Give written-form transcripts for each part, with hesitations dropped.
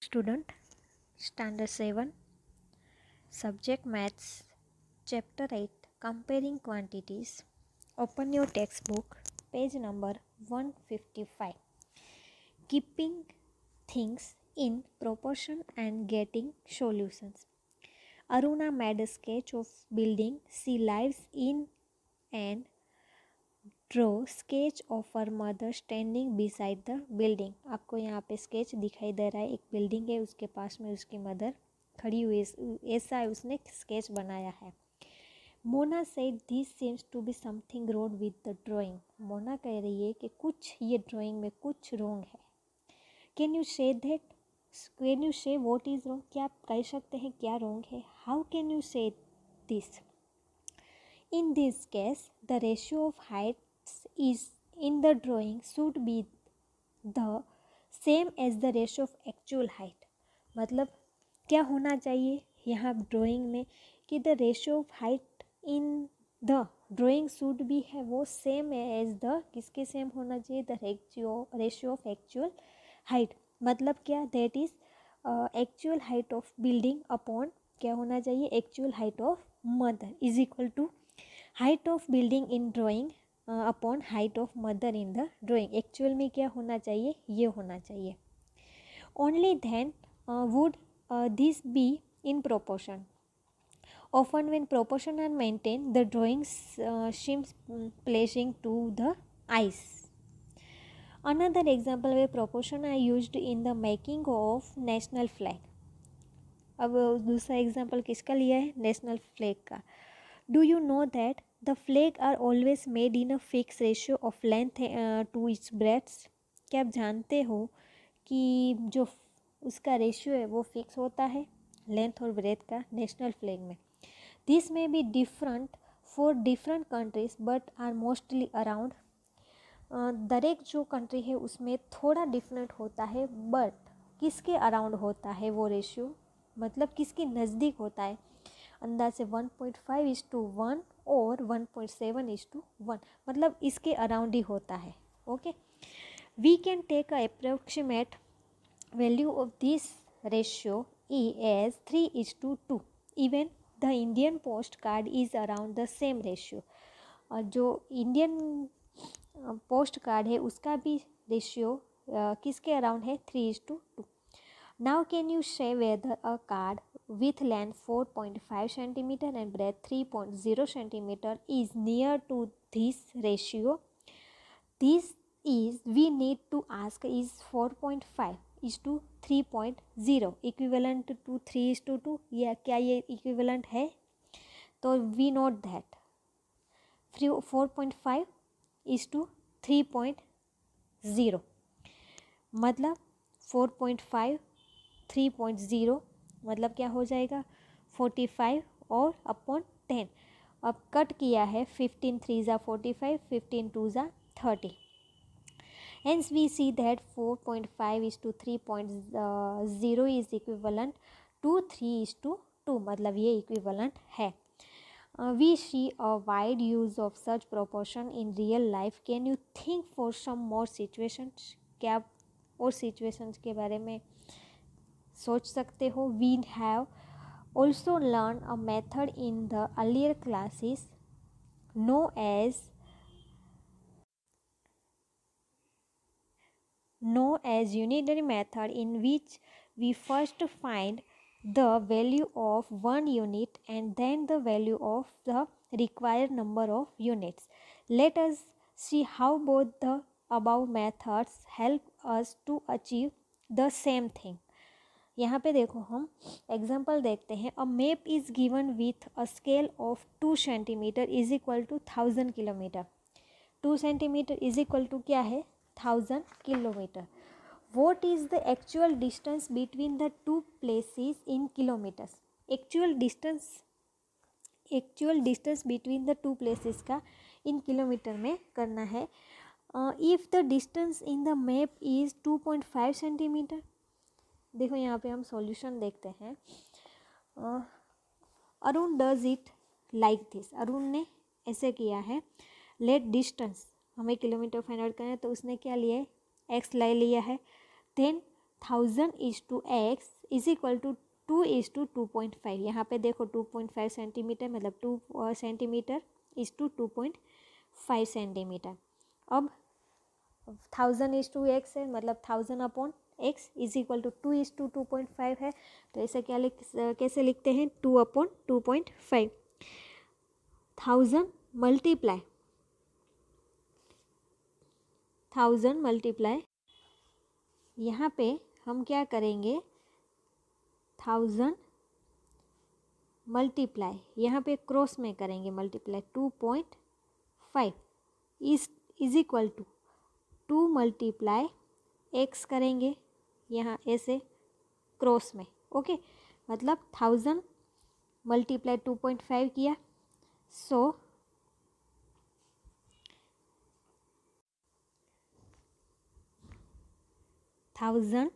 Student, Standard 7, Subject Maths, Chapter 8, Comparing Quantities. Open your textbook, page number 155. Keeping things in proportion and getting solutions. Aruna made a sketch of building she lives in and draw sketch of her mother standing beside the building. आपको यहाँ पे sketch दिखाई दे रहा है, एक building है, उसके पास में उसकी मदर खड़ी हुई, ऐसा है उसने स्केच बनाया है। Mona said this seems to be something wrong with the drawing. Mona कह रही है कि कुछ ये ड्राइंग में कुछ रॉन्ग है। Can you say that, can you से वॉट इज़ रॉन्ग, क्या आप कह सकते हैं क्या रॉन्ग है। हाउ कैन यू से this. In this case the ratio of height is in the drawing should be the same as the ratio of actual height। मतलब क्या होना चाहिए यहाँ ड्राइंग में कि the ratio of height in the drawing should be है वो same as the, किसके सेम होना चाहिए, the ratio of actual height. मतलब क्या, that is actual height of building upon क्या होना चाहिए, actual height of mother is equal to height of building in drawing upon height of mother in the drawing. Actual में क्या होना चाहिए, ये होना चाहिए। Only then would this B in proportion. Often when proportion are maintain the drawing seems pleasing to the eyes. Another example way proportion are used in the making of national flag. अब दूसरा example किसका लिया है, national flag का। Do you know that the flag are always made in a fixed ratio of length to its breadth। क्या आप जानते हो कि जो उसका रेशियो है वो फिक्स होता है लेंथ और ब्रेथ का नेशनल फ्लैग में। This may be different for different countries but are mostly around. दरेक जो कंट्री है उसमें थोड़ा डिफरेंट होता है, बट किसके अराउंड होता है वो रेशियो, मतलब किसके नज़दीक होता है, अंदाज से 1.5:1 और 1.7:1, मतलब इसके अराउंड ही होता है। Okay, we can take a approximate value of this ratio as 3:2। Even the Indian post card is around the same ratio. और जो इंडियन पोस्ट कार्ड है उसका भी रेशियो किसके अराउंड है, 3:2। Now can you say whether a card with length 4.5 cm and breadth 3.0 cm is near to this ratio? This is, we need to ask, is 4.5 is to 3.0 equivalent to 3:2 या क्या ये equivalent है, तो we note that 4.5 is to 3.0 मतलब 4.5 3.0 मतलब क्या हो जाएगा 45 और अपॉन 10। अब कट किया है 15 3 45, 15 2 30। Hence we see that 4.5:3.0 is equivalent to 3:2, मतलब ये equivalent है। We see a wide use of such proportion in real life. Can you think for some more situations? क्या और situations के बारे में सोच सकते हो। We have also learn a method in the earlier classes known as unitary method in which we first find the value of 1 unit and then the value of the required number of units. Let us see how both the above methods help us to achieve the same thing. यहाँ पे देखो हम example देखते हैं। A map is given with a scale of 2 centimetre is equal to 1000 kilometre. 2 centimetre is equal to क्या है, 1000 kilometre. What is the actual distance between the two places in kilometres. Actual distance between the two places का in kilometre में करना है। If the distance in the map is 2.5 centimetre. देखो यहाँ पे हम सॉल्यूशन देखते हैं। Arun does it like this. Arun ने ऐसे किया है। लेट डिस्टेंस, हमें किलोमीटर फाइंड आउट करना है तो उसने क्या लिया है, एक्स ले लिया है। Then 1000:x is equal to 2:2.5। यहाँ पे देखो 2.5 सेंटीमीटर मतलब 2 सेंटीमीटर इज टू 2.5 सेंटीमीटर। अब 1000:x है मतलब 1000/x इज इक्वल टू 2:2.5 है, तो ऐसे कैसे लिखते हैं 2/2.5। 1000 मल्टीप्लाई यहाँ पे हम क्या करेंगे 1000 मल्टीप्लाई यहाँ पे क्रॉस में करेंगे multiply 2.5 is equal to 2 multiply x करेंगे यहाँ ऐसे क्रॉस में। ओके, मतलब 1000 मल्टीप्लाई 2.5 किया, सो 1000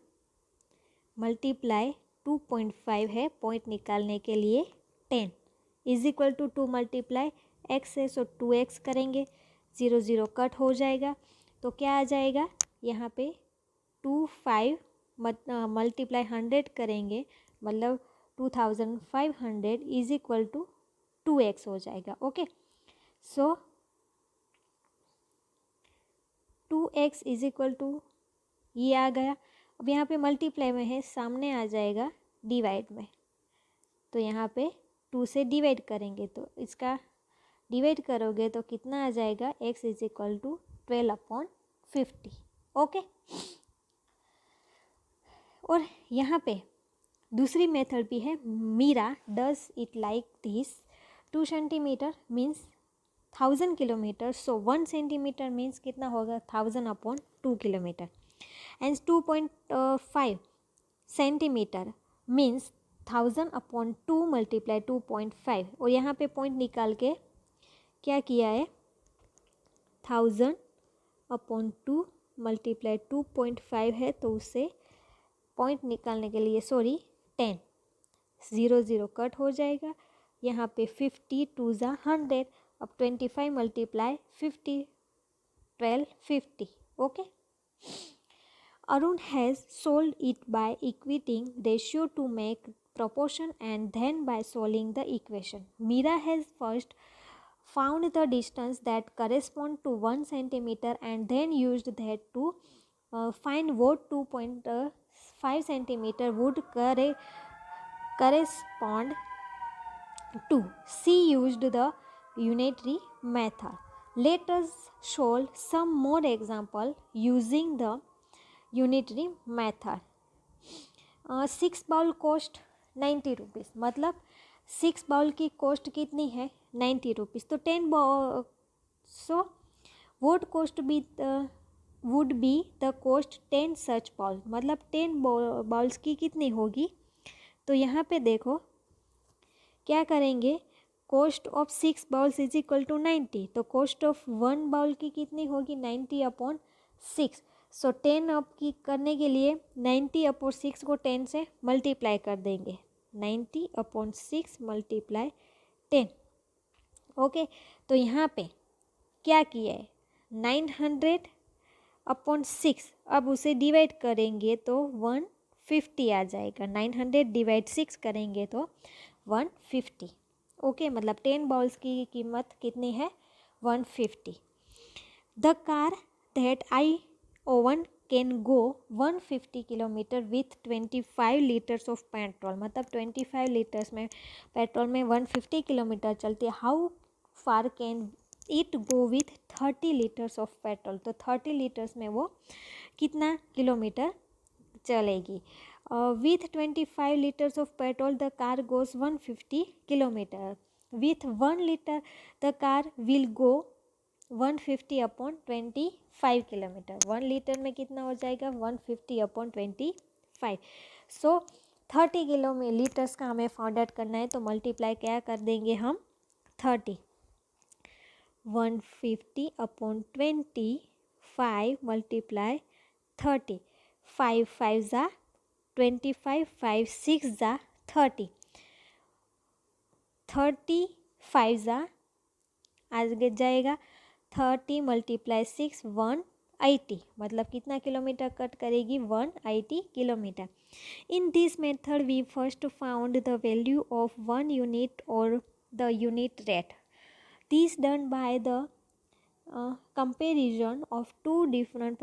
मल्टीप्लाई 2.5 है, पॉइंट निकालने के लिए 10 is equal to 2 multiply x है, सो 2x करेंगे, 0 0 कट हो जाएगा, तो क्या आ जाएगा यहाँ पे 25 मल्टीप्लाई 100 करेंगे मतलब 2500 इज इक्वल टू 2x हो जाएगा। Okay, so 2x is equal to ये आ गया। अब यहाँ पे मल्टीप्लाई में है, सामने आ जाएगा डिवाइड में, तो यहाँ पे 2 से डिवाइड करेंगे, तो इसका डिवाइड करोगे तो कितना आ जाएगा x is equal to 12/50। Okay, और यहाँ पे दूसरी मेथड भी है, Meera does it like this 2 centimetre means 1000 kilometre, so 1 centimetre means कितना होगा 1000/2 kilometre, and 2.5 centimetre means 1000/2 multiply 2.5, और यहाँ पे पॉइंट निकाल के क्या किया है 1000/2 मल्टीप्लाई 2.5 है, तो उससे पॉइंट निकालने के लिए 10 0 0 कट हो जाएगा, यहाँ पे 50 2 ज़ा 100, अब 25 multiply 50 1250। Okay, Arun has solved it by equating ratio to make proportion and then by solving the equation. Meera has first found the distance that correspond to 1 centimeter and then used that to find what 2.5 centimeter would correspond to. She used the unitary method. Let us solve some more example using the unitary method. 6 bowl cost 90 rupees, मतलब 6 bowl की cost कितनी है 90 rupees, तो 10 so what cost b would be the cost 10 such bowl, मतलब 10 bowls की कितनी होगी, तो यहाँ पे देखो क्या करेंगे cost of 6 bowls is equal to 90, तो कॉस्ट ऑफ 1 बाउल की कितनी होगी 90/6, सो 10 अप की करने के लिए 90/6 को 10 से मल्टीप्लाई कर देंगे, 90/6 मल्टीप्लाई 10। ओके, तो यहाँ पे क्या किया है 900/6, अब उसे डिवाइड करेंगे तो 150 आ जाएगा, 900 डिवाइड 6 करेंगे तो 150। ओके, मतलब 10 बाउल्स की कीमत कितनी है 150। The car that I oven can go 150 kilometre with 25 litres of petrol, मतलब 25 लीटर्स में पेट्रोल में 150 किलोमीटर चलती है। How far can it go with 30 litres of petrol, तो 30 लीटर्स में वो कितना किलोमीटर चलेगी। With 25 litres of petrol the car goes 150 kilometre, with 1 litre the car will go 150/25 kilometre, 1 litre में कितना हो जाएगा 150/25, सो 30 किलो में लीटर्स का हमें फाइंड आउट करना है, तो मल्टीप्लाई क्या कर देंगे हम 30, 150/25 मल्टीप्लाई 30, 5 5 ज़ा 25, 5 6 ज़ा 30, 35 ज़ा आगे जाएगा 30 मल्टीप्लाई 6 1 80 मतलब कितना किलोमीटर कट करेगी 180 kilometre. In this method we first found the value of 1 unit or the unit rate. This done by the comparison of two different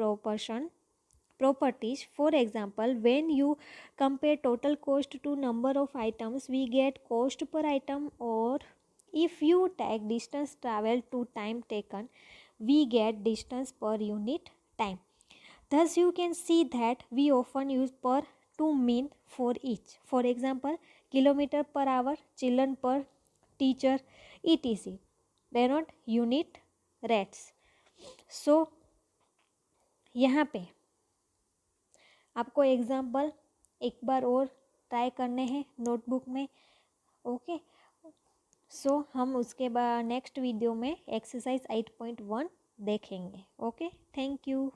properties. For example, when you compare total cost to number of items, we get cost per item, or if you take distance traveled to time taken, we get distance per unit time. Thus you can see that we often use per to mean for each. For example, kilometer per hour, children per teacher, etc. denote unit rates. So यहाँ पे आपको example एक बार और try करने हैं notebook में. Okay, सो हम उसके बाद नेक्स्ट वीडियो में एक्सरसाइज 8.1 देखेंगे. Okay, thank you.